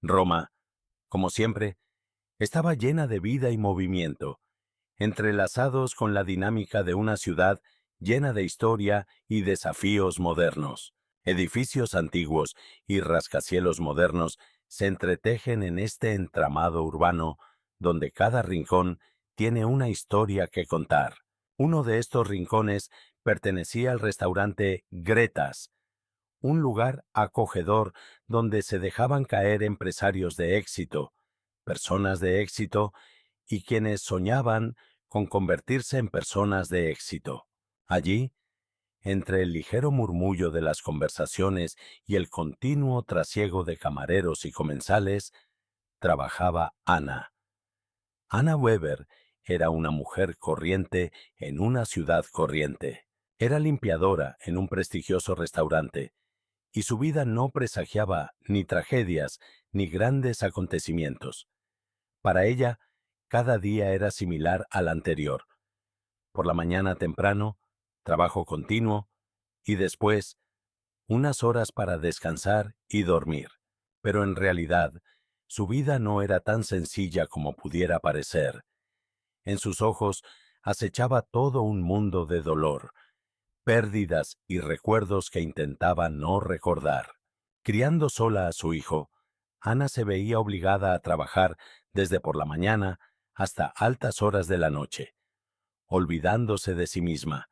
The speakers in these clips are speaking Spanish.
Roma, como siempre, estaba llena de vida y movimiento, entrelazados con la dinámica de una ciudad llena de historia y desafíos modernos. Edificios antiguos y rascacielos modernos se entretejen en este entramado urbano donde cada rincón tiene una historia que contar. Uno de estos rincones pertenecía al restaurante Gretas, un lugar acogedor donde se dejaban caer empresarios de éxito, personas de éxito y quienes soñaban con convertirse en personas de éxito. Allí, entre el ligero murmullo de las conversaciones y el continuo trasiego de camareros y comensales, trabajaba Ana. Ana Weber era una mujer corriente en una ciudad corriente. Era limpiadora en un prestigioso restaurante, y su vida no presagiaba ni tragedias ni grandes acontecimientos. Para ella, cada día era similar al anterior. Por la mañana temprano, trabajo continuo, y después, unas horas para descansar y dormir. Pero en realidad, su vida no era tan sencilla como pudiera parecer. En sus ojos acechaba todo un mundo de dolor, pérdidas y recuerdos que intentaba no recordar. Criando sola a su hijo, Ana se veía obligada a trabajar desde por la mañana hasta altas horas de la noche, olvidándose de sí misma,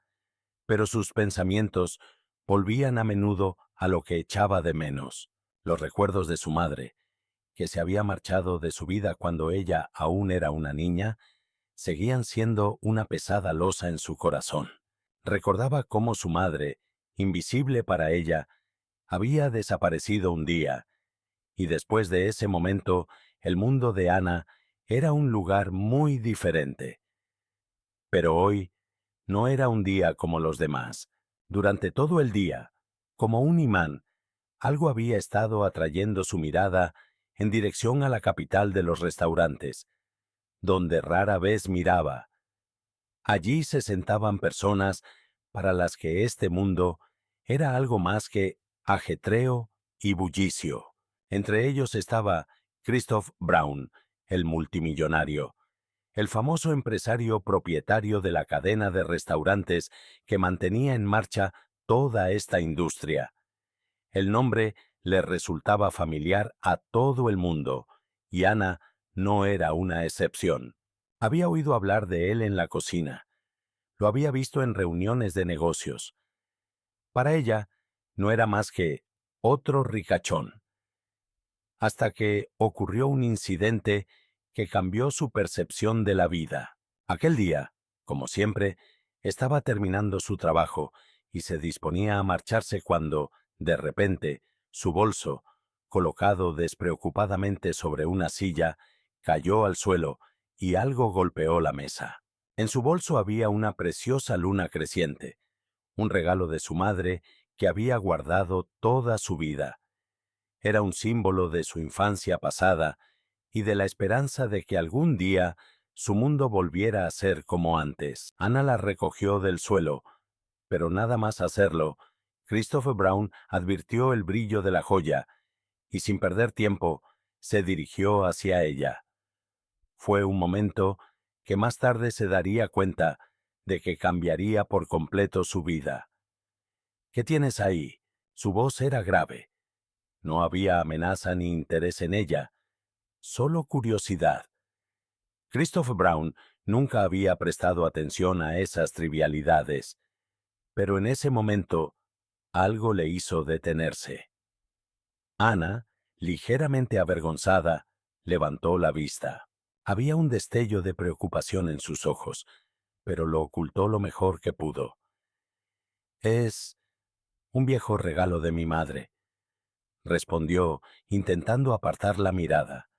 pero sus pensamientos volvían a menudo a lo que echaba de menos, los recuerdos de su madre, que se había marchado de su vida cuando ella aún era una niña, seguían siendo una pesada losa en su corazón. Recordaba cómo su madre, invisible para ella, había desaparecido un día, y después de ese momento, el mundo de Ana era un lugar muy diferente. Pero hoy no era un día como los demás. Durante todo el día, como un imán, algo había estado atrayendo su mirada en dirección a la capital de los restaurantes, donde rara vez miraba. Allí se sentaban personas para las que este mundo era algo más que ajetreo y bullicio. Entre ellos estaba Christoph Braun, el multimillonario, el famoso empresario propietario de la cadena de restaurantes que mantenía en marcha toda esta industria. El nombre le resultaba familiar a todo el mundo, y Ana no era una excepción. Había oído hablar de él en la cocina. Lo había visto en reuniones de negocios. Para ella, no era más que otro ricachón. Hasta que ocurrió un incidente que cambió su percepción de la vida. Aquel día, como siempre, estaba terminando su trabajo y se disponía a marcharse cuando, de repente, su bolso, colocado despreocupadamente sobre una silla, cayó al suelo y algo golpeó la mesa. En su bolso había una preciosa luna creciente, un regalo de su madre que había guardado toda su vida. Era un símbolo de su infancia pasada y de la esperanza de que algún día su mundo volviera a ser como antes. Ana la recogió del suelo, pero nada más hacerlo, Christopher Brown advirtió el brillo de la joya y sin perder tiempo se dirigió hacia ella. Fue un momento que más tarde se daría cuenta de que cambiaría por completo su vida. ¿Qué tienes ahí? Su voz era grave. No había amenaza ni interés en ella, solo curiosidad. Christopher Brown nunca había prestado atención a esas trivialidades, pero en ese momento algo le hizo detenerse. Ana, ligeramente avergonzada, levantó la vista. Había un destello de preocupación en sus ojos, pero lo ocultó lo mejor que pudo. Es un viejo regalo de mi madre, respondió, intentando apartar la mirada.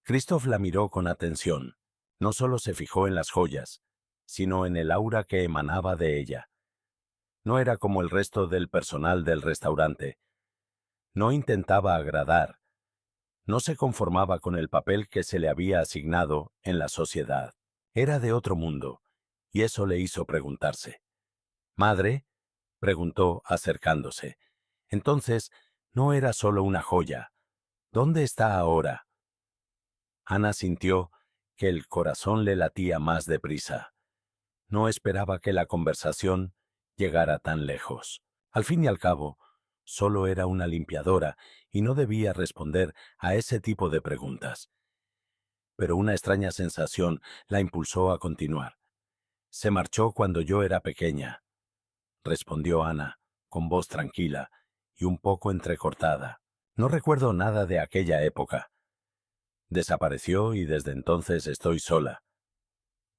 Christoph la miró con atención. No solo se fijó en las joyas, sino en el aura que emanaba de ella. No era como el resto del personal del restaurante. No intentaba agradar. No se conformaba con el papel que se le había asignado en la sociedad. Era de otro mundo, y eso le hizo preguntarse. ¿Madre? Preguntó acercándose. Entonces, no era solo una joya. ¿Dónde está ahora? Ana sintió que el corazón le latía más deprisa. No esperaba que la conversación llegara tan lejos. Al fin y al cabo, solo era una limpiadora y no debía responder a ese tipo de preguntas. Pero una extraña sensación la impulsó a continuar. Se marchó cuando yo era pequeña, respondió Ana, con voz tranquila y un poco entrecortada. No recuerdo nada de aquella época. Desapareció y desde entonces estoy sola.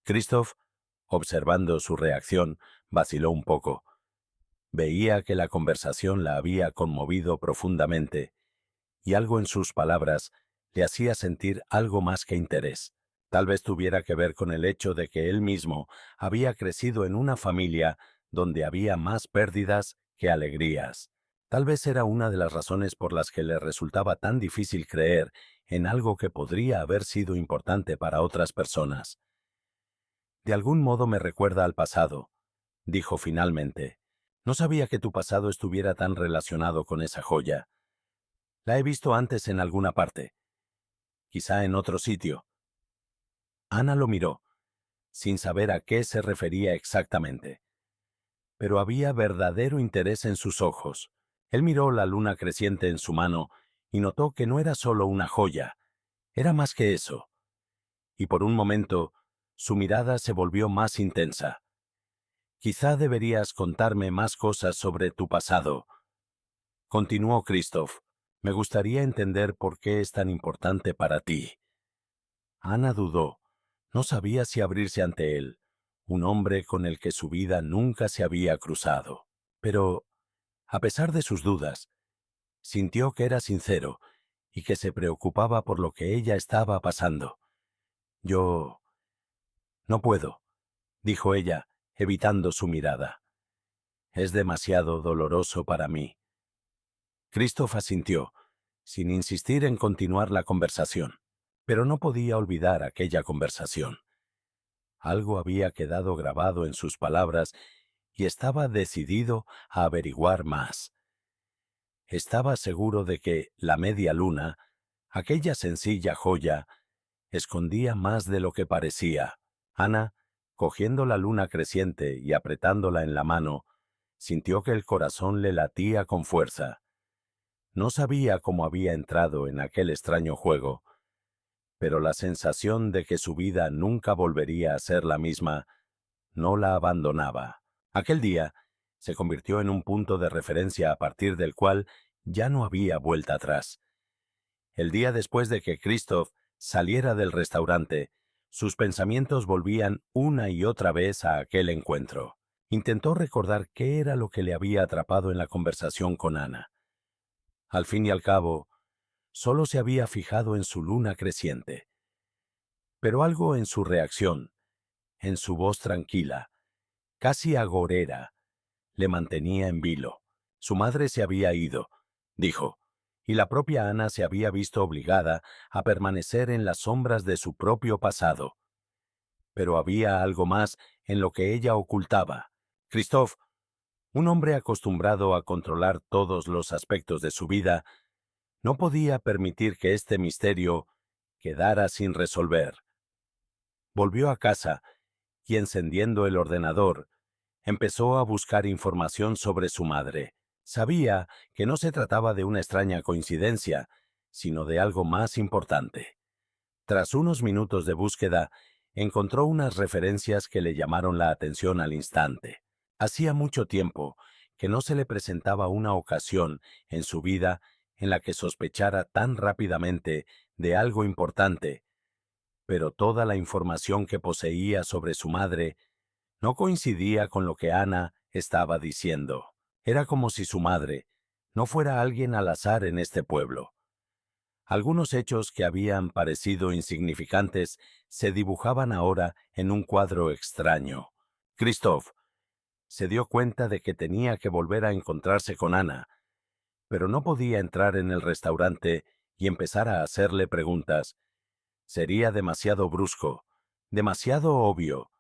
Christoph, observando su reacción, vaciló un poco. Veía que la conversación la había conmovido profundamente, y algo en sus palabras le hacía sentir algo más que interés. Tal vez tuviera que ver con el hecho de que él mismo había crecido en una familia donde había más pérdidas que alegrías. Tal vez era una de las razones por las que le resultaba tan difícil creer en algo que podría haber sido importante para otras personas. De algún modo me recuerda al pasado, dijo finalmente. No sabía que tu pasado estuviera tan relacionado con esa joya. La he visto antes en alguna parte, quizá en otro sitio. Ana lo miró, sin saber a qué se refería exactamente. Pero había verdadero interés en sus ojos. Él miró la luna creciente en su mano y notó que no era solo una joya, era más que eso. Y por un momento, su mirada se volvió más intensa. Quizá deberías contarme más cosas sobre tu pasado, continuó Christoph. Me gustaría entender por qué es tan importante para ti. Ana dudó. No sabía si abrirse ante él, un hombre con el que su vida nunca se había cruzado. Pero, a pesar de sus dudas, sintió que era sincero y que se preocupaba por lo que ella estaba pasando. Yo... no puedo, dijo ella, evitando su mirada. Es demasiado doloroso para mí. Christoph asintió, sin insistir en continuar la conversación, pero no podía olvidar aquella conversación. Algo había quedado grabado en sus palabras y estaba decidido a averiguar más. Estaba seguro de que la media luna, aquella sencilla joya, escondía más de lo que parecía. Ana, cogiendo la luna creciente y apretándola en la mano, sintió que el corazón le latía con fuerza. No sabía cómo había entrado en aquel extraño juego, pero la sensación de que su vida nunca volvería a ser la misma no la abandonaba. Aquel día se convirtió en un punto de referencia a partir del cual ya no había vuelta atrás. El día después de que Christoph saliera del restaurante, sus pensamientos volvían una y otra vez a aquel encuentro. Intentó recordar qué era lo que le había atrapado en la conversación con Ana. Al fin y al cabo, solo se había fijado en su luna creciente. Pero algo en su reacción, en su voz tranquila, casi agorera, le mantenía en vilo. Su madre se había ido, dijo, y la propia Ana se había visto obligada a permanecer en las sombras de su propio pasado. Pero había algo más en lo que ella ocultaba. Christoph, un hombre acostumbrado a controlar todos los aspectos de su vida, no podía permitir que este misterio quedara sin resolver. Volvió a casa y, encendiendo el ordenador, empezó a buscar información sobre su madre. Sabía que no se trataba de una extraña coincidencia, sino de algo más importante. Tras unos minutos de búsqueda, encontró unas referencias que le llamaron la atención al instante. Hacía mucho tiempo que no se le presentaba una ocasión en su vida en la que sospechara tan rápidamente de algo importante, pero toda la información que poseía sobre su madre no coincidía con lo que Ana estaba diciendo. Era como si su madre no fuera alguien al azar en este pueblo. Algunos hechos que habían parecido insignificantes se dibujaban ahora en un cuadro extraño. Christoph se dio cuenta de que tenía que volver a encontrarse con Ana, pero no podía entrar en el restaurante y empezar a hacerle preguntas. Sería demasiado brusco, demasiado obvio.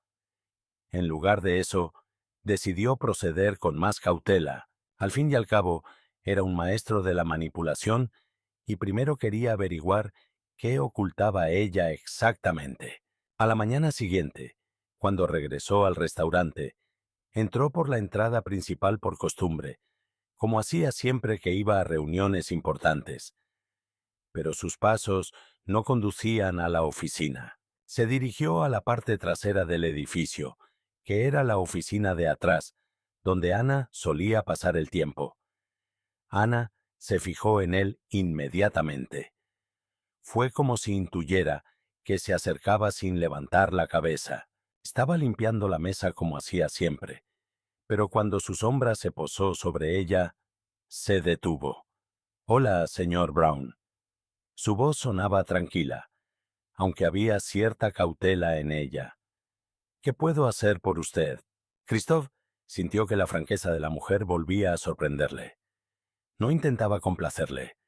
En lugar de eso, decidió proceder con más cautela. Al fin y al cabo, era un maestro de la manipulación y primero quería averiguar qué ocultaba ella exactamente. A la mañana siguiente, cuando regresó al restaurante, entró por la entrada principal por costumbre, como hacía siempre que iba a reuniones importantes. Pero sus pasos no conducían a la oficina. Se dirigió a la parte trasera del edificio, que era la oficina de atrás, donde Ana solía pasar el tiempo. Ana se fijó en él inmediatamente. Fue como si intuyera que se acercaba sin levantar la cabeza. Estaba limpiando la mesa como hacía siempre, pero cuando su sombra se posó sobre ella, se detuvo. «Hola, señor Brown». Su voz sonaba tranquila, aunque había cierta cautela en ella. «¿Qué puedo hacer por usted?» Christoph sintió que la franqueza de la mujer volvía a sorprenderle. No intentaba complacerle.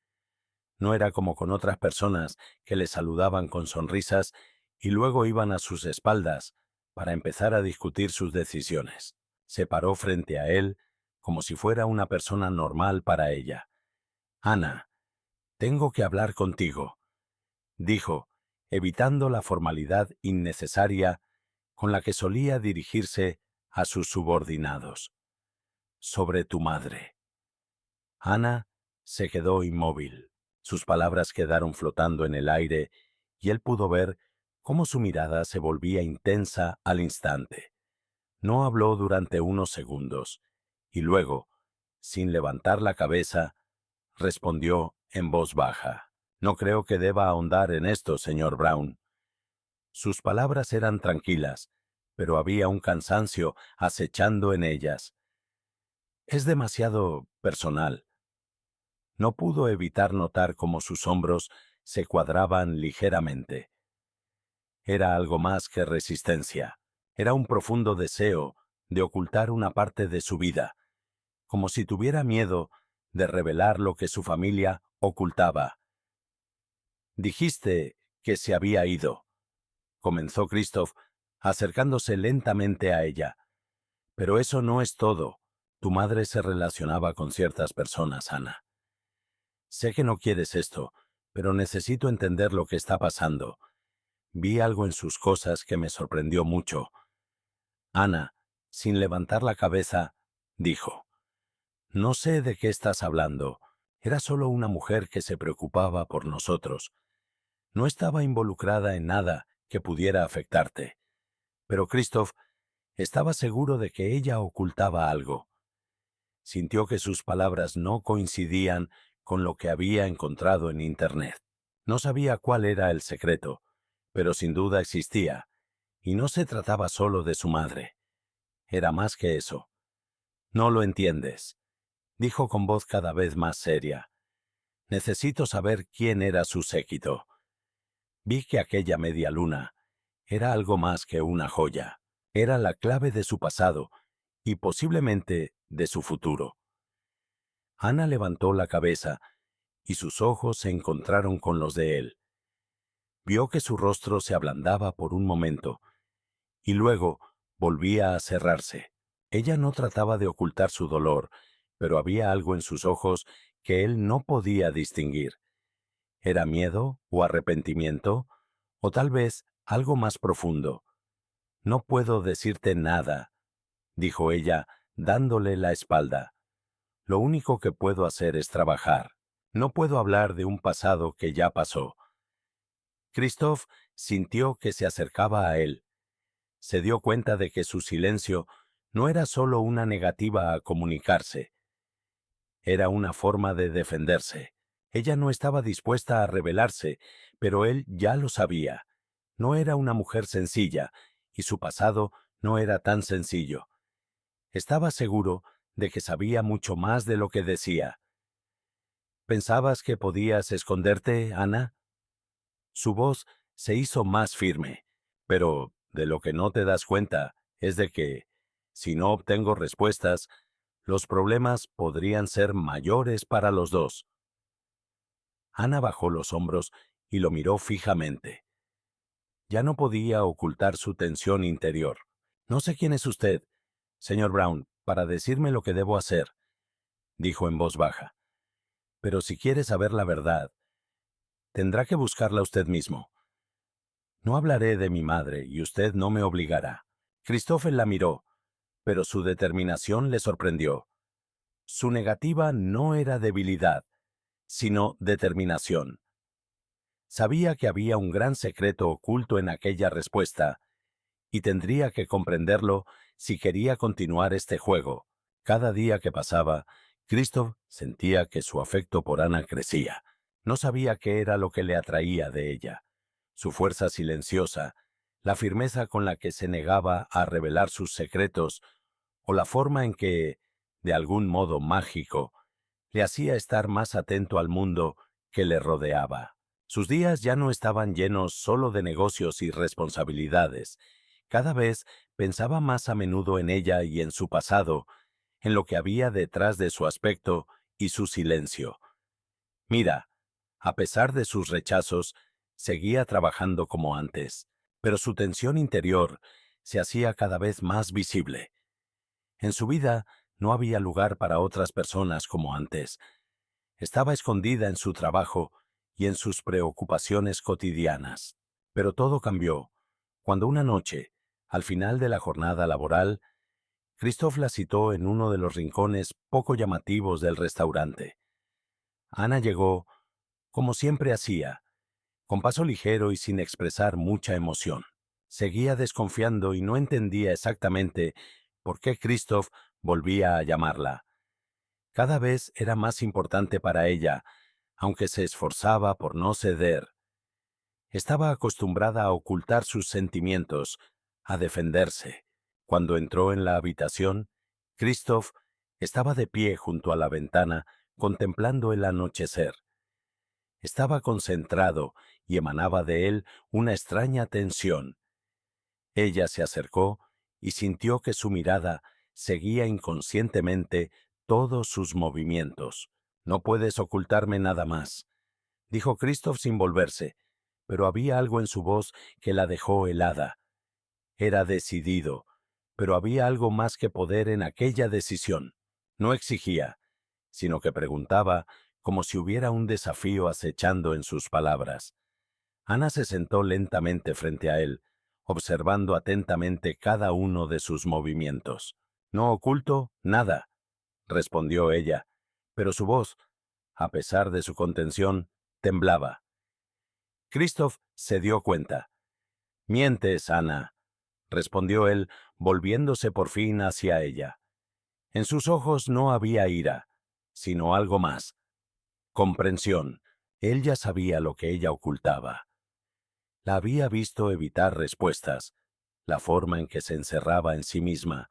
No era como con otras personas que le saludaban con sonrisas y luego iban a sus espaldas para empezar a discutir sus decisiones. Se paró frente a él como si fuera una persona normal para ella. «Ana, tengo que hablar contigo», dijo, evitando la formalidad innecesaria con la que solía dirigirse a sus subordinados. «Sobre tu madre». Ana se quedó inmóvil. Sus palabras quedaron flotando en el aire y él pudo ver cómo su mirada se volvía intensa al instante. No habló durante unos segundos y luego, sin levantar la cabeza, respondió en voz baja. «No creo que deba ahondar en esto, señor Brown». Sus palabras eran tranquilas, pero había un cansancio acechando en ellas. «Es demasiado personal». No pudo evitar notar cómo sus hombros se cuadraban ligeramente. Era algo más que resistencia. Era un profundo deseo de ocultar una parte de su vida, como si tuviera miedo de revelar lo que su familia ocultaba. «Dijiste que se había ido», comenzó Christoph, acercándose lentamente a ella. «Pero eso no es todo. Tu madre se relacionaba con ciertas personas, Ana. Sé que no quieres esto, pero necesito entender lo que está pasando. Vi algo en sus cosas que me sorprendió mucho». Ana, sin levantar la cabeza, dijo: «No sé de qué estás hablando. Era solo una mujer que se preocupaba por nosotros. No estaba involucrada en nada que pudiera afectarte». Pero Christoph estaba seguro de que ella ocultaba algo. Sintió que sus palabras no coincidían con lo que había encontrado en Internet. No sabía cuál era el secreto, pero sin duda existía, y no se trataba solo de su madre. Era más que eso. «No lo entiendes», dijo con voz cada vez más seria. «Necesito saber quién era su séquito. Vi que aquella media luna era algo más que una joya. Era la clave de su pasado y posiblemente de su futuro». Ana levantó la cabeza y sus ojos se encontraron con los de él. Vio que su rostro se ablandaba por un momento y luego volvía a cerrarse. Ella no trataba de ocultar su dolor, pero había algo en sus ojos que él no podía distinguir. ¿Era miedo o arrepentimiento? O tal vez algo más profundo. «No puedo decirte nada», dijo ella, dándole la espalda. «Lo único que puedo hacer es trabajar. No puedo hablar de un pasado que ya pasó». Christoph sintió que se acercaba a él. Se dio cuenta de que su silencio no era solo una negativa a comunicarse. Era una forma de defenderse. Ella no estaba dispuesta a rebelarse, pero él ya lo sabía. No era una mujer sencilla, y su pasado no era tan sencillo. Estaba seguro de que sabía mucho más de lo que decía. «¿Pensabas que podías esconderte, Ana?» Su voz se hizo más firme. «Pero de lo que no te das cuenta es de que, si no obtengo respuestas, los problemas podrían ser mayores para los dos». Ana bajó los hombros y lo miró fijamente. Ya no podía ocultar su tensión interior. «No sé quién es usted, señor Brown, para decirme lo que debo hacer», dijo en voz baja. «Pero si quiere saber la verdad, Tendrá que buscarla usted mismo. No hablaré de mi madre y usted no me obligará. Christophe la miró, pero su determinación le sorprendió. Su negativa no era debilidad, sino determinación. Sabía que había un gran secreto oculto en aquella respuesta, y tendría que comprenderlo si quería continuar este juego. Cada día que pasaba, Christophe sentía que su afecto por Ana crecía. No sabía qué era lo que le atraía de ella. Su fuerza silenciosa, la firmeza con la que se negaba a revelar sus secretos, o la forma en que, de algún modo mágico, le hacía estar más atento al mundo que le rodeaba. Sus días ya no estaban llenos solo de negocios y responsabilidades. Cada vez pensaba más a menudo en ella y en su pasado, en lo que había detrás de su aspecto y su silencio. Mira, a pesar de sus rechazos, seguía trabajando como antes, pero su tensión interior se hacía cada vez más visible. En su vida no había lugar para otras personas como antes. Estaba escondida en su trabajo y en sus preocupaciones cotidianas. Pero todo cambió cuando una noche, al final de la jornada laboral, Christophe la citó en uno de los rincones poco llamativos del restaurante. Ana llegó, como siempre hacía, con paso ligero y sin expresar mucha emoción. Seguía desconfiando y no entendía exactamente por qué Christophe volvía a llamarla. Cada vez era más importante para ella, aunque se esforzaba por no ceder. Estaba acostumbrada a ocultar sus sentimientos, a defenderse. Cuando entró en la habitación, Christophe estaba de pie junto a la ventana, contemplando el anochecer. Estaba concentrado y emanaba de él una extraña tensión. Ella se acercó y sintió que su mirada seguía inconscientemente todos sus movimientos. No puedes ocultarme nada más, dijo Christophe sin volverse, pero había algo en su voz que la dejó helada. Era decidido, pero había algo más que poder en aquella decisión. No exigía, sino que preguntaba como si hubiera un desafío acechando en sus palabras. Ana se sentó lentamente frente a él, observando atentamente cada uno de sus movimientos. No oculto nada, respondió ella, pero su voz, a pesar de su contención, temblaba. Christophe se dio cuenta. Mientes, Ana, respondió él, volviéndose por fin hacia ella. En sus ojos no había ira, sino algo más. Comprensión. Él ya sabía lo que ella ocultaba. La había visto evitar respuestas, la forma en que se encerraba en sí misma,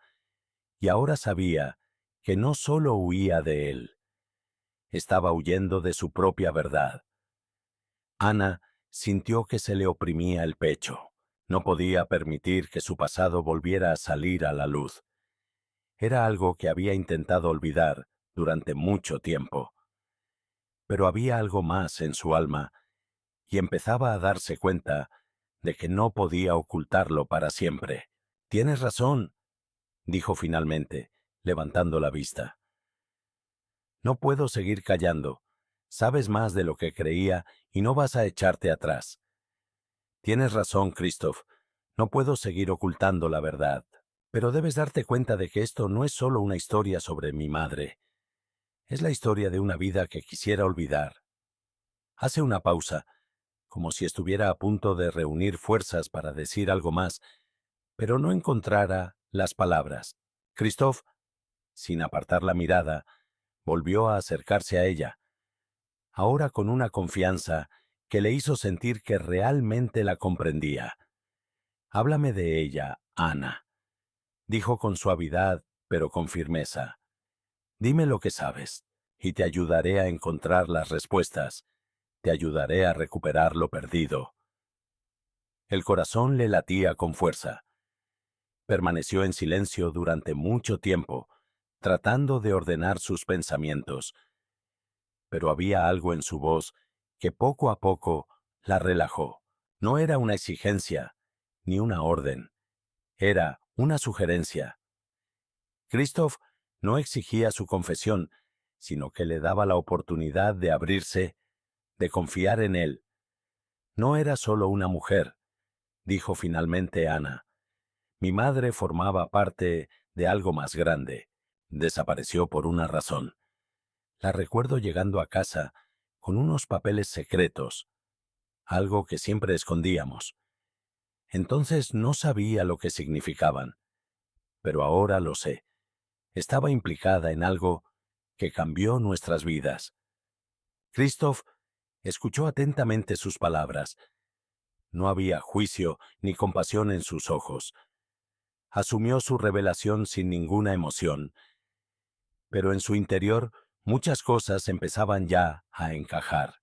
y ahora sabía que no solo huía de él, estaba huyendo de su propia verdad. Ana sintió que se le oprimía el pecho. No podía permitir que su pasado volviera a salir a la luz. Era algo que había intentado olvidar durante mucho tiempo. Pero había algo más en su alma, y empezaba a darse cuenta de que no podía ocultarlo para siempre. Tienes razón, dijo finalmente, levantando la vista. No puedo seguir callando. Sabes más de lo que creía y no vas a echarte atrás. Tienes razón, Christophe. No puedo seguir ocultando la verdad. Pero debes darte cuenta de que esto no es solo una historia sobre mi madre. Es la historia de una vida que quisiera olvidar. Hace una pausa, como si estuviera a punto de reunir fuerzas para decir algo más, pero no encontrara las palabras. Christophe, sin apartar la mirada, volvió a acercarse a ella, ahora con una confianza que le hizo sentir que realmente la comprendía. Háblame de ella, Ana, dijo con suavidad, pero con firmeza. Dime lo que sabes, y te ayudaré a encontrar las respuestas. Te ayudaré a recuperar lo perdido. El corazón le latía con fuerza. Permaneció en silencio durante mucho tiempo, tratando de ordenar sus pensamientos. Pero había algo en su voz que poco a poco la relajó. No era una exigencia, ni una orden. Era una sugerencia. Christophe no exigía su confesión, sino que le daba la oportunidad de abrirse, de confiar en él. No era solo una mujer, dijo finalmente Ana. Mi madre formaba parte de algo más grande. Desapareció por una razón. La recuerdo llegando a casa con unos papeles secretos, algo que siempre escondíamos. Entonces no sabía lo que significaban, pero ahora lo sé. Estaba implicada en algo que cambió nuestras vidas. Christoph escuchó atentamente sus palabras. No había juicio ni compasión en sus ojos. Asumió su revelación sin ninguna emoción, pero en su interior muchas cosas empezaban ya a encajar.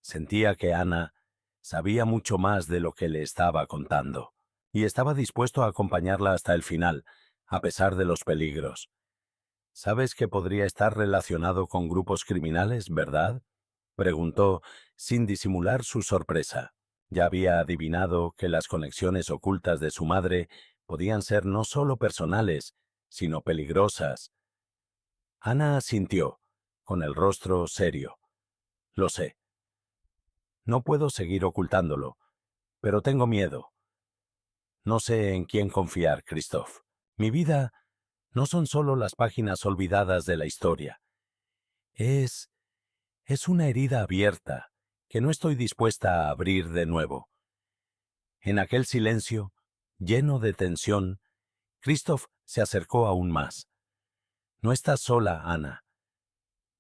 Sentía que Ana sabía mucho más de lo que le estaba contando, y estaba dispuesto a acompañarla hasta el final, a pesar de los peligros. ¿Sabes que podría estar relacionado con grupos criminales, verdad?, preguntó, sin disimular su sorpresa. Ya había adivinado que las conexiones ocultas de su madre podían ser no solo personales, sino peligrosas. Ana asintió, con el rostro serio. Lo sé. No puedo seguir ocultándolo, pero tengo miedo. No sé en quién confiar, Christoph. Mi vida no son solo las páginas olvidadas de la historia. Es una herida abierta que no estoy dispuesta a abrir de nuevo. En aquel silencio, lleno de tensión, Christoph se acercó aún más. No estás sola, Ana.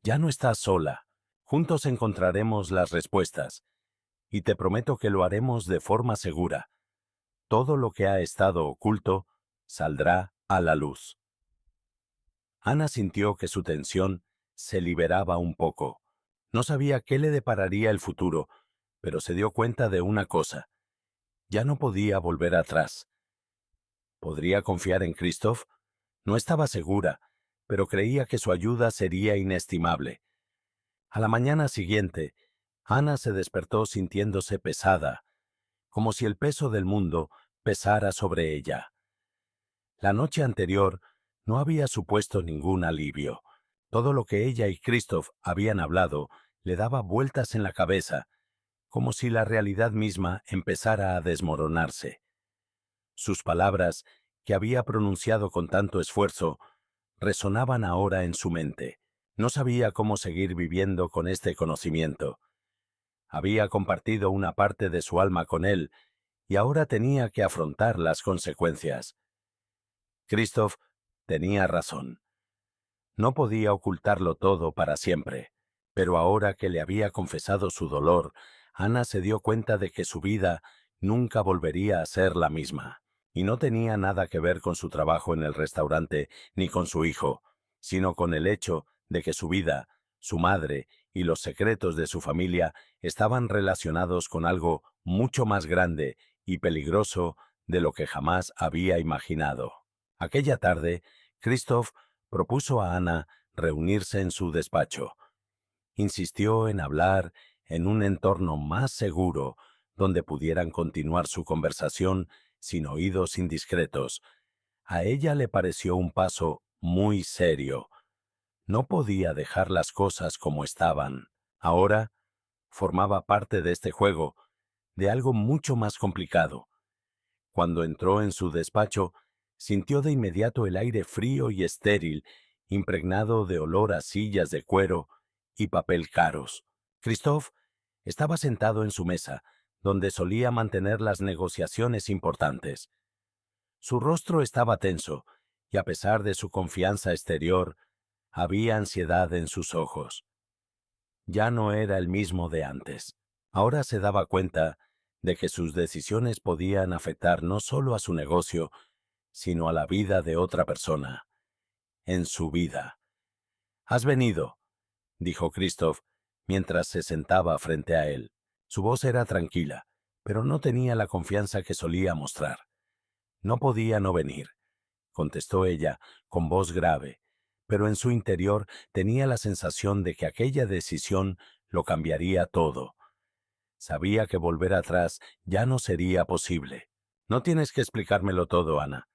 Ya no estás sola. Juntos encontraremos las respuestas, y te prometo que lo haremos de forma segura. Todo lo que ha estado oculto saldrá a la luz. Ana sintió que su tensión se liberaba un poco. No sabía qué le depararía el futuro, pero se dio cuenta de una cosa. Ya no podía volver atrás. ¿Podría confiar en Christoph? No estaba segura, pero creía que su ayuda sería inestimable. A la mañana siguiente, Ana se despertó sintiéndose pesada, como si el peso del mundo pesara sobre ella. La noche anterior no había supuesto ningún alivio. Todo lo que ella y Christoph habían hablado le daba vueltas en la cabeza, como si la realidad misma empezara a desmoronarse. Sus palabras, que había pronunciado con tanto esfuerzo, resonaban ahora en su mente. No sabía cómo seguir viviendo con este conocimiento. Había compartido una parte de su alma con él, y ahora tenía que afrontar las consecuencias. Christoph tenía razón. No podía ocultarlo todo para siempre, pero ahora que le había confesado su dolor, Ana se dio cuenta de que su vida nunca volvería a ser la misma, y no tenía nada que ver con su trabajo en el restaurante ni con su hijo, sino con el hecho de que su vida, su madre y los secretos de su familia estaban relacionados con algo mucho más grande y peligroso de lo que jamás había imaginado. Aquella tarde, Christoph propuso a Ana reunirse en su despacho. Insistió en hablar en un entorno más seguro, donde pudieran continuar su conversación sin oídos indiscretos. A ella le pareció un paso muy serio. No podía dejar las cosas como estaban. Ahora formaba parte de este juego, de algo mucho más complicado. Cuando entró en su despacho, sintió de inmediato el aire frío y estéril, impregnado de olor a sillas de cuero y papel caros. Christoph estaba sentado en su mesa, donde solía mantener las negociaciones importantes. Su rostro estaba tenso, y a pesar de su confianza exterior, había ansiedad en sus ojos. Ya no era el mismo de antes. Ahora se daba cuenta de que sus decisiones podían afectar no solo a su negocio, sino a la vida de otra persona, en su vida. «Has venido», dijo Christoph, mientras se sentaba frente a él. Su voz era tranquila, pero no tenía la confianza que solía mostrar. «No podía no venir», contestó ella, con voz grave, pero en su interior tenía la sensación de que aquella decisión lo cambiaría todo. Sabía que volver atrás ya no sería posible. «No tienes que explicármelo todo, Ana»,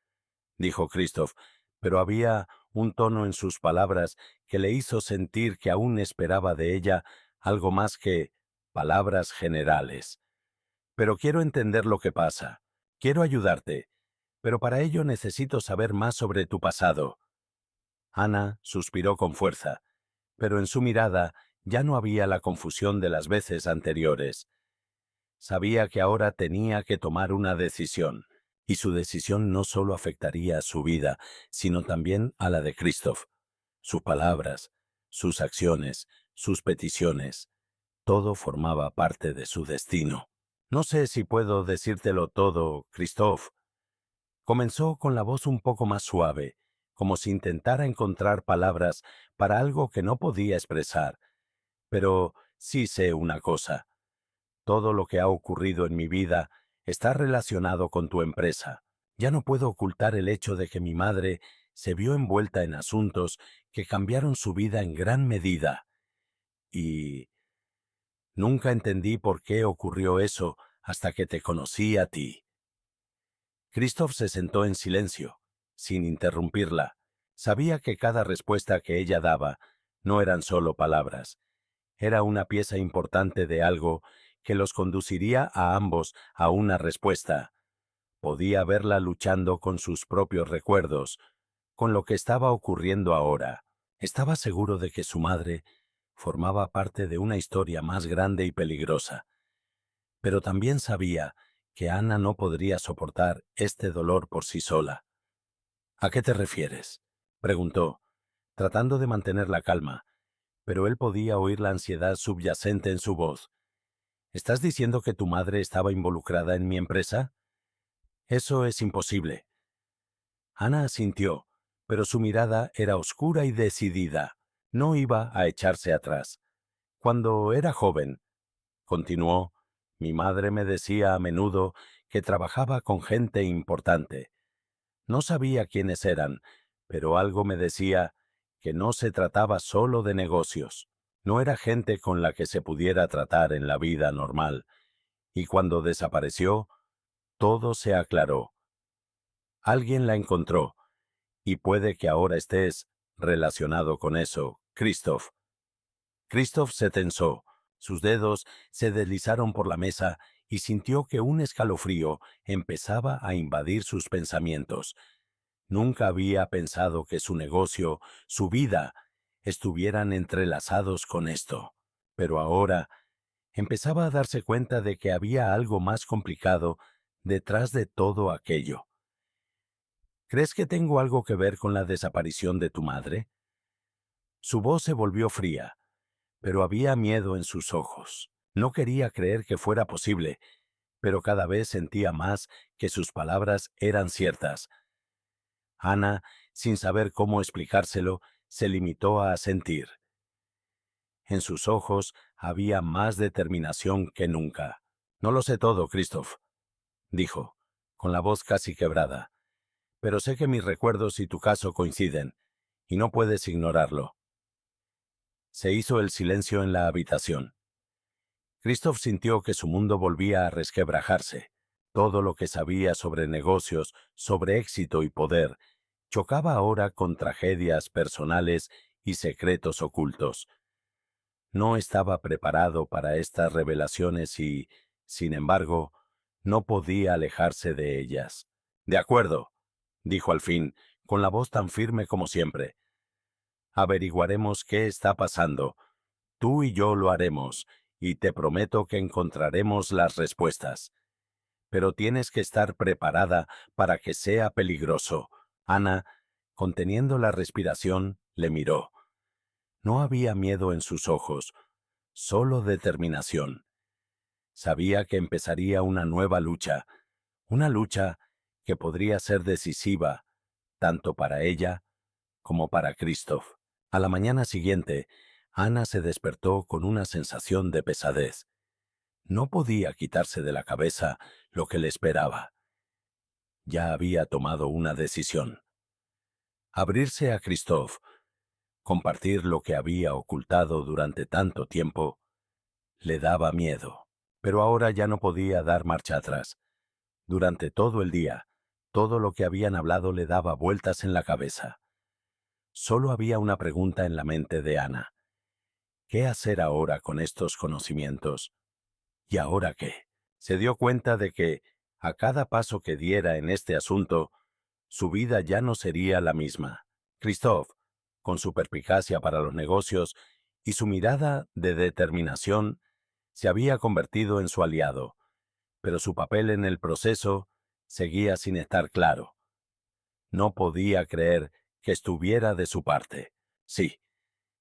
dijo Christoph, pero había un tono en sus palabras que le hizo sentir que aún esperaba de ella algo más que palabras generales. Pero quiero entender lo que pasa. Quiero ayudarte. Pero para ello necesito saber más sobre tu pasado. Ana suspiró con fuerza, pero en su mirada ya no había la confusión de las veces anteriores. Sabía que ahora tenía que tomar una decisión, y su decisión no solo afectaría a su vida, sino también a la de Christoph. Sus palabras, sus acciones, sus peticiones, todo formaba parte de su destino. No sé si puedo decírtelo todo, Christoph. Comenzó con la voz un poco más suave, como si intentara encontrar palabras para algo que no podía expresar. Pero sí sé una cosa. Todo lo que ha ocurrido en mi vida está relacionado con tu empresa. Ya no puedo ocultar el hecho de que mi madre se vio envuelta en asuntos que cambiaron su vida en gran medida. Y nunca entendí por qué ocurrió eso hasta que te conocí a ti. Christoph se sentó en silencio, sin interrumpirla. Sabía que cada respuesta que ella daba no eran solo palabras. Era una pieza importante de algo que los conduciría a ambos a una respuesta. Podía verla luchando con sus propios recuerdos, con lo que estaba ocurriendo ahora. Estaba seguro de que su madre formaba parte de una historia más grande y peligrosa, pero también sabía que Ana no podría soportar este dolor por sí sola. ¿A qué te refieres?, preguntó, tratando de mantener la calma, pero él podía oír la ansiedad subyacente en su voz. ¿Estás diciendo que tu madre estaba involucrada en mi empresa? Eso es imposible. Ana asintió, pero su mirada era oscura y decidida. No iba a echarse atrás. Cuando era joven, continuó, mi madre me decía a menudo que trabajaba con gente importante. No sabía quiénes eran, pero algo me decía que no se trataba solo de negocios. No era gente con la que se pudiera tratar en la vida normal. Y cuando desapareció, todo se aclaró. Alguien la encontró, y puede que ahora estés relacionado con eso, Christoph. Christoph se tensó, sus dedos se deslizaron por la mesa y sintió que un escalofrío empezaba a invadir sus pensamientos. Nunca había pensado que su negocio, su vida, estuvieran entrelazados con esto. Pero ahora empezaba a darse cuenta de que había algo más complicado detrás de todo aquello. ¿Crees que tengo algo que ver con la desaparición de tu madre? Su voz se volvió fría, pero había miedo en sus ojos. No quería creer que fuera posible, pero cada vez sentía más que sus palabras eran ciertas. Ana, sin saber cómo explicárselo, se limitó a asentir. En sus ojos había más determinación que nunca. No lo sé todo, Christoph, dijo, con la voz casi quebrada, pero sé que mis recuerdos y tu caso coinciden, y no puedes ignorarlo. Se hizo el silencio en la habitación. Christoph sintió que su mundo volvía a resquebrajarse. Todo lo que sabía sobre negocios, sobre éxito y poder, chocaba ahora con tragedias personales y secretos ocultos. No estaba preparado para estas revelaciones y, sin embargo, no podía alejarse de ellas. De acuerdo, dijo al fin, con la voz tan firme como siempre. Averiguaremos qué está pasando. Tú y yo lo haremos, y te prometo que encontraremos las respuestas. Pero tienes que estar preparada para que sea peligroso. Ana, conteniendo la respiración, le miró. No había miedo en sus ojos, solo determinación. Sabía que empezaría una lucha que podría ser decisiva, tanto para ella como para Christoph. A la mañana siguiente, Ana se despertó con una sensación de pesadez. No podía quitarse de la cabeza lo que le esperaba. Ya había tomado una decisión. Abrirse a Christoph, compartir lo que había ocultado durante tanto tiempo, le daba miedo. Pero ahora ya no podía dar marcha atrás. Durante todo el día, todo lo que habían hablado le daba vueltas en la cabeza. Solo había una pregunta en la mente de Ana. ¿Qué hacer ahora con estos conocimientos? ¿Y ahora qué? Se dio cuenta de que, a cada paso que diera en este asunto, su vida ya no sería la misma. Christophe, con su perspicacia para los negocios y su mirada de determinación, se había convertido en su aliado, pero su papel en el proceso seguía sin estar claro. No podía creer que estuviera de su parte. Sí,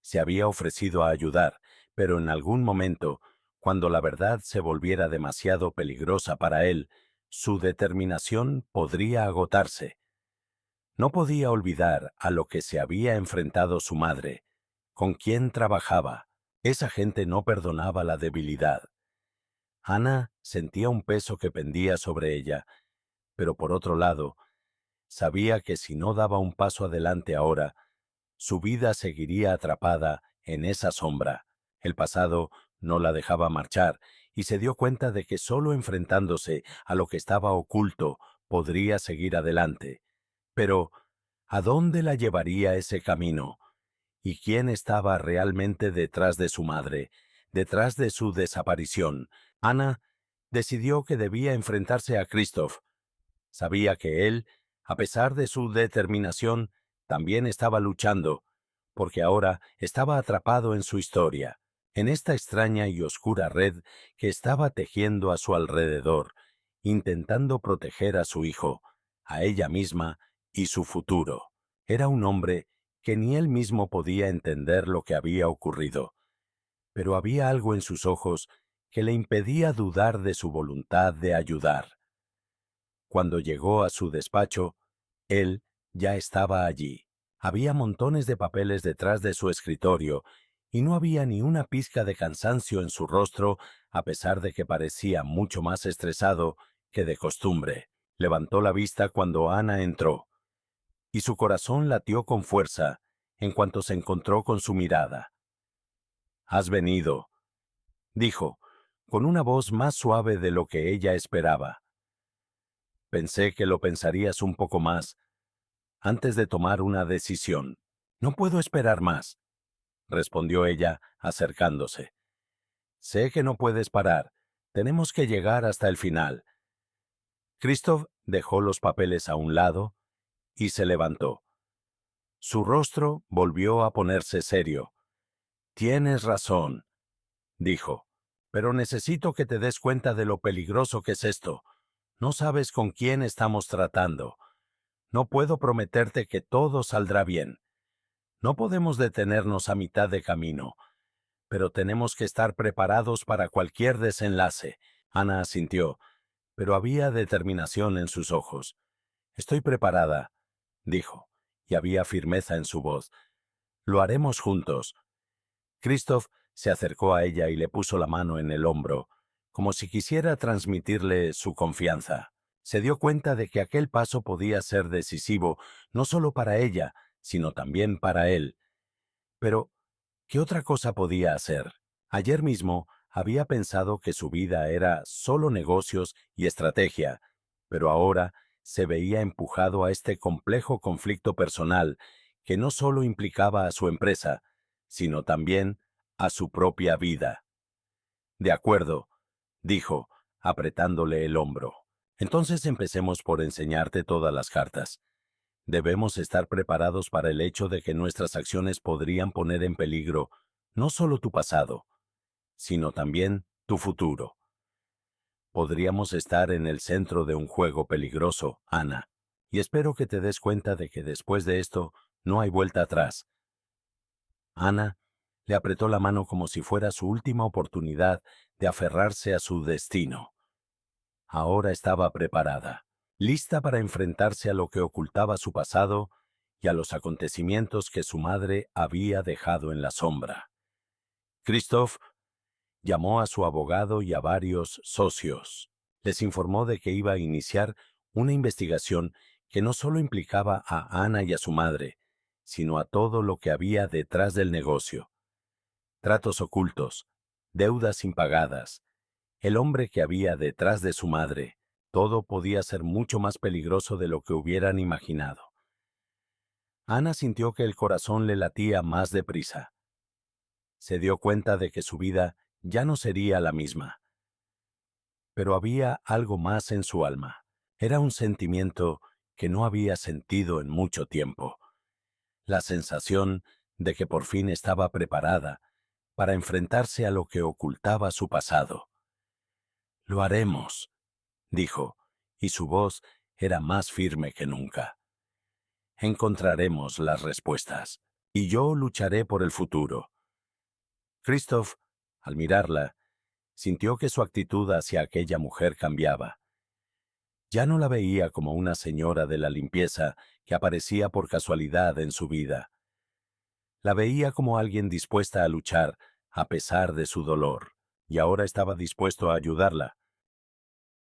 se había ofrecido a ayudar, pero en algún momento, cuando la verdad se volviera demasiado peligrosa para él, su determinación podría agotarse. No podía olvidar a lo que se había enfrentado su madre, con quien trabajaba. Esa gente no perdonaba la debilidad. Ana sentía un peso que pendía sobre ella, pero por otro lado, sabía que si no daba un paso adelante ahora, su vida seguiría atrapada en esa sombra. El pasado no la dejaba marchar y se dio cuenta de que solo enfrentándose a lo que estaba oculto podría seguir adelante. Pero, ¿a dónde la llevaría ese camino? ¿Y quién estaba realmente detrás de su madre, detrás de su desaparición? Ana decidió que debía enfrentarse a Christophe. Sabía que él, a pesar de su determinación, también estaba luchando, porque ahora estaba atrapado en su historia, en esta extraña y oscura red que estaba tejiendo a su alrededor, intentando proteger a su hijo, a ella misma y su futuro. Era un hombre que ni él mismo podía entender lo que había ocurrido, pero había algo en sus ojos que le impedía dudar de su voluntad de ayudar. Cuando llegó a su despacho, él ya estaba allí. Había montones de papeles detrás de su escritorio y no había ni una pizca de cansancio en su rostro, a pesar de que parecía mucho más estresado que de costumbre. Levantó la vista cuando Ana entró, y su corazón latió con fuerza en cuanto se encontró con su mirada. «Has venido», dijo, con una voz más suave de lo que ella esperaba. «Pensé que lo pensarías un poco más antes de tomar una decisión». «No puedo esperar más», respondió ella, acercándose. «Sé que no puedes parar. Tenemos que llegar hasta el final». Christophe dejó los papeles a un lado y se levantó. Su rostro volvió a ponerse serio. «Tienes razón», dijo, «pero necesito que te des cuenta de lo peligroso que es esto. No sabes con quién estamos tratando. No puedo prometerte que todo saldrá bien. No podemos detenernos a mitad de camino, pero tenemos que estar preparados para cualquier desenlace». Ana asintió, pero había determinación en sus ojos. «Estoy preparada», dijo, y había firmeza en su voz. «Lo haremos juntos». Christophe se acercó a ella y le puso la mano en el hombro, como si quisiera transmitirle su confianza. Se dio cuenta de que aquel paso podía ser decisivo no solo para ella, sino también para él. Pero, ¿qué otra cosa podía hacer? Ayer mismo había pensado que su vida era solo negocios y estrategia, pero ahora se veía empujado a este complejo conflicto personal que no solo implicaba a su empresa, sino también a su propia vida. «De acuerdo», dijo, apretándole el hombro. «Entonces empecemos por enseñarte todas las cartas. Debemos estar preparados para el hecho de que nuestras acciones podrían poner en peligro no solo tu pasado, sino también tu futuro. Podríamos estar en el centro de un juego peligroso, Ana, y espero que te des cuenta de que después de esto no hay vuelta atrás». Ana le apretó la mano como si fuera su última oportunidad de aferrarse a su destino. Ahora estaba preparada, lista para enfrentarse a lo que ocultaba su pasado y a los acontecimientos que su madre había dejado en la sombra. Christophe llamó a su abogado y a varios socios. Les informó de que iba a iniciar una investigación que no solo implicaba a Ana y a su madre, sino a todo lo que había detrás del negocio. Tratos ocultos, deudas impagadas, el hombre que había detrás de su madre, todo podía ser mucho más peligroso de lo que hubieran imaginado. Ana sintió que el corazón le latía más deprisa. Se dio cuenta de que su vida ya no sería la misma. Pero había algo más en su alma. Era un sentimiento que no había sentido en mucho tiempo. La sensación de que por fin estaba preparada para enfrentarse a lo que ocultaba su pasado. Lo haremos, dijo, y su voz era más firme que nunca. Encontraremos las respuestas, y yo lucharé por el futuro. Christoph, al mirarla, sintió que su actitud hacia aquella mujer cambiaba. Ya no la veía como una señora de la limpieza que aparecía por casualidad en su vida. La veía como alguien dispuesta a luchar a pesar de su dolor, y ahora estaba dispuesto a ayudarla.